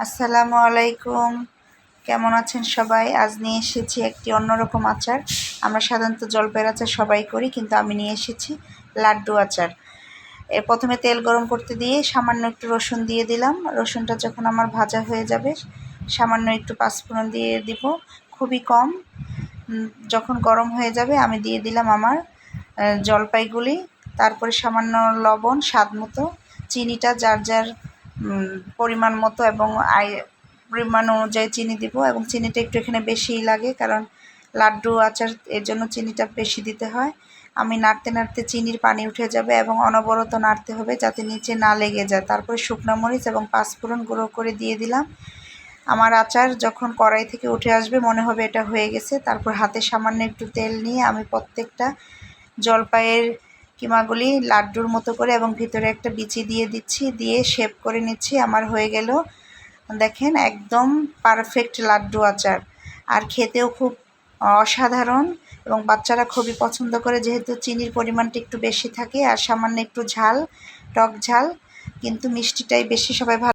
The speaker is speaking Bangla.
আসসালামু আলাইকুম। কেমন আছেন সবাই? আজ নিয়ে এসেছি একটি অন্যরকম আচার। আমরা সাধারণত জলপাইয়ের আচার সবাই করি, কিন্তু আমি নিয়ে এসেছি লাড্ডু আচার। প্রথমে তেল গরম করতে দিয়ে সামান্য একটু রসুন দিয়ে দিলাম। রসুনটা যখন আমার ভাজা হয়ে যাবে, সামান্য একটু পাঁচফোড়ন দিয়ে দিব, খুবই কম। যখন গরম হয়ে যাবে আমি দিয়ে দিলাম আমার জলপাইগুলি, তারপরে সামান্য লবণ, স্বাদ মতো, চিনিটা যার যার পরিমাণ মতো এবং পরিমাণ অনুযায়ী চিনি দিব, এবং চিনিটা একটু এখানে বেশিই লাগে, কারণ লাড্ডু আচার এর জন্য চিনিটা বেশি দিতে হয়। আমি নাড়তে নাড়তে চিনির পানি উঠে যাবে এবং অনবরত নাড়তে হবে যাতে নিচে না লেগে যায়। তারপরে শুকনো মরিচ এবং পাঁচফোড়ন গুঁড়ো করে দিয়ে দিলাম। আমার আচার যখন কড়াই থেকে উঠে আসবে মনে হবে এটা হয়ে গেছে। তারপর হাতে সামান্য একটু তেল নিয়ে আমি প্রত্যেকটা জলপাইয়ের কিমাগুলি লাড্ডুর মতো করে এবং ভিতরে একটা বিচি দিয়ে দিচ্ছি, দিয়ে শেপ করে নিচ্ছি। আমার হয়ে গেল, দেখেন, একদম পারফেক্ট লাড্ডু আচার। আর খেতেও খুব অসাধারণ, এবং বাচ্চারা খুবই পছন্দ করে, যেহেতু চিনির পরিমাণটা একটু বেশি থাকে আর সামান্য একটু ঝাল, টক ঝাল, কিন্তু মিষ্টিটাই বেশি সবাই ভালো